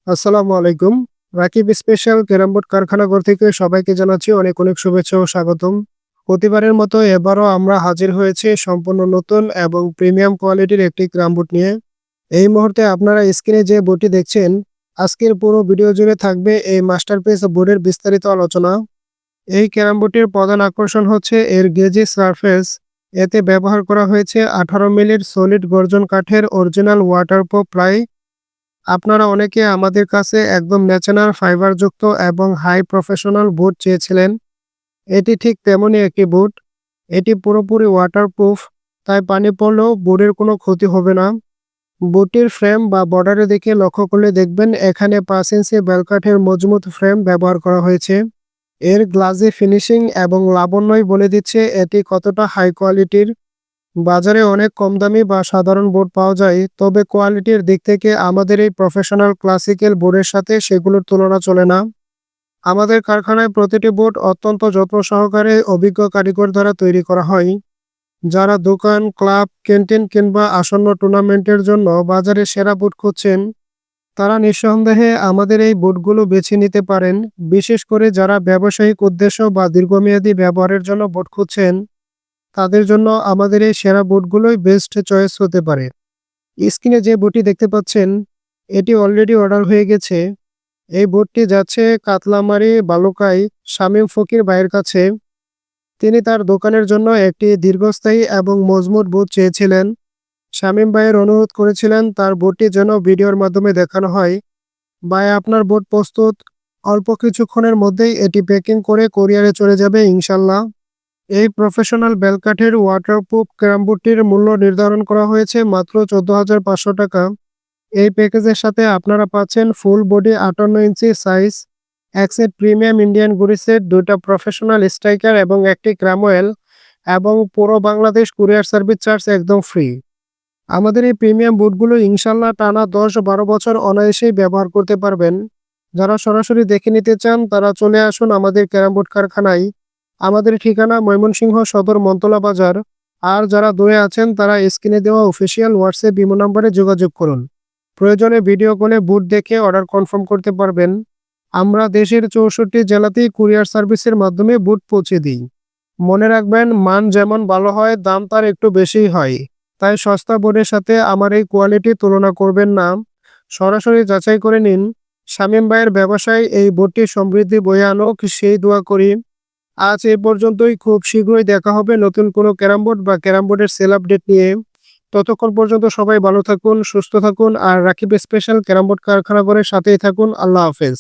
আসসালামু আলাইকুম। Rakib special carrom board কারখানাঘর থেকে সবাইকে জানাচ্ছি অনেক অনেক শুভেচ্ছা ও স্বাগতম। প্রতিবারের মতো এবারও আমরা হাজির হয়েছি সম্পূর্ণ নতুন এবং প্রিমিয়াম কোয়ালিটির একটি ক্যারাম বোর্ড নিয়ে। এই মুহূর্তে আপনারা স্ক্রিনে যে বোর্ডটি দেখছেন, আজকের পুরো ভিডিও জুড়ে থাকবে এই মাস্টারপিস বোর্ডের বিস্তারিত আলোচনা। এই ক্যারাম বোর্ডটির প্রধান আকর্ষণ হচ্ছে এর গেজি সারফেস। এতে ব্যবহার করা হয়েছে 18 মিলির সলিড গর্জন কাঠের অরিজিনাল ওয়াটারপ্রুফ প্লাই। আপনারা অনেকে আমাদের কাছে একদম ন্যাচারাল ফাইবারযুক্ত এবং হাই প্রফেশনাল বুট চেয়েছিলেন। এটি ঠিক তেমনই একটি বুট। এটি পুরোপুরি ওয়াটারপ্রুফ, তাই পানি পড়লেও বুটের কোনো ক্ষতি হবে না। বুটটির ফ্রেম বা বর্ডারে দিকে লক্ষ্য করলে দেখবেন এখানে 5 ইঞ্চি বেলকাঠের মজবুত ফ্রেম ব্যবহার করা হয়েছে। এর গ্লাসি ফিনিশিং এবং লাবণ্যই বলে দিচ্ছে এটি কতটা হাই কোয়ালিটির। বাজারে অনেক কম দামি বা সাধারণ বোর্ড পাওয়া যায়, তবে কোয়ালিটির দিক থেকে আমাদের এই প্রফেশনাল ক্লাসিক্যাল বোর্ডের সাথে সেগুলোর তুলনা চলে না। আমাদের কারখানায় প্রতিটি বোর্ড অত্যন্ত যত্ন সহকারে অভিজ্ঞ কারিগর দ্বারা তৈরি করা হয়। যারা দোকান, ক্লাব, ক্যান্টিন কিংবা আসন্ন টুর্নামেন্টের জন্য বাজারে সেরা বুট খুঁজছেন, তারা নিঃসন্দেহে আমাদের এই বুটগুলো বেছে নিতে পারেন। বিশেষ করে যারা ব্যবসায়িক উদ্দেশ্য বা দীর্ঘমেয়াদী ব্যবহারের জন্য বুট খুঁজছেন, তাদের জন্য আমাদের এই সেরা বুটগুলোই বেস্ট চয়েস হতে পারে। স্ক্রিনে যে বুটটি দেখতে পাচ্ছেন, এটি অলরেডি অর্ডার হয়ে গেছে। এই বুটটি যাচ্ছে কাতলামারি বালুকায় শামীম ফকির ভাইয়ের কাছে। তিনি তার দোকানের জন্য একটি দীর্ঘস্থায়ী এবং মজবুত বুট চেয়েছিলেন। শামীম ভাইয়ের অনুরোধ করেছিলেন তার বুটটি যেন ভিডিওর মাধ্যমে দেখানো হয়। ভাই, আপনার বুট প্রস্তুত। অল্প কিছুক্ষণের মধ্যেই এটি প্যাকিং করে কোরিয়ারে চলে যাবে ইনশাল্লাহ। এই প্রফেশনাল বেলকাঠের ওয়াটারপ্রুফ ক্যারাম বোর্ডটির মূল্য নির্ধারণ করা হয়েছে মাত্র 14,500 টাকা। এই প্যাকেজের সাথে আপনারা পাচ্ছেন ফুল বডি 58 ইঞ্চি সাইজ, এক সেট প্রিমিয়াম ইন্ডিয়ান গুড়ি সেট, 2টা প্রফেশনাল স্ট্রাইকার এবং একটি ক্রামওয়েল, এবং পুরো বাংলাদেশ কুরিয়ার সার্ভিস চার্জ একদম ফ্রি। আমাদের এই প্রিমিয়াম বুটগুলো ইনশাল্লাহ টানা 10-12 বছর অনায়াসেই ব্যবহার করতে পারবেন। যারা সরাসরি দেখে নিতে চান তারা চলে আসুন আমাদের ক্যারাম বোর্ড কারখানায়। আমাদের ঠিকানা ময়মনসিংহ সদর মন্তলা বাজার। আর যারা দূরে আছেন তারা স্ক্রিনে দেওয়া অফিসিয়াল হোয়াটসঅ্যাপ ইমো নম্বরে যোগাযোগ করুন। প্রয়োজনে ভিডিও কলে বুট দেখে অর্ডার কনফার্ম করতে পারবেন। আমরা দেশের 64 জেলাতেই কুরিয়ার সার্ভিসের মাধ্যমে বুট পৌঁছে দিই। মনে রাখবেন, মান যেমন ভালো হয় দাম তার একটু বেশিই হয়। তাই সস্তা বোর্ডের সাথে আমার এই কোয়ালিটি তুলনা করবেন না, সরাসরি যাচাই করে নিন। শামীম ভাইয়ের ব্যবসায় এই বোর্ডটি সমৃদ্ধি বয়ে আনুক, সেই দোয়া করি। আজ এই পর্যন্তই। খুব শীঘ্রই দেখা হবে নতুন কোনো ক্যারাম বোর্ড বা ক্যারাম বোর্ডের সেল আপডেট নিয়ে। ততক্ষণ পর্যন্ত সবাই ভালো থাকুন, সুস্থ থাকুন আর রাকিব স্পেশাল ক্যারাম বোর্ড কারখানাঘরের সাথেই থাকুন। আল্লাহ হাফেজ।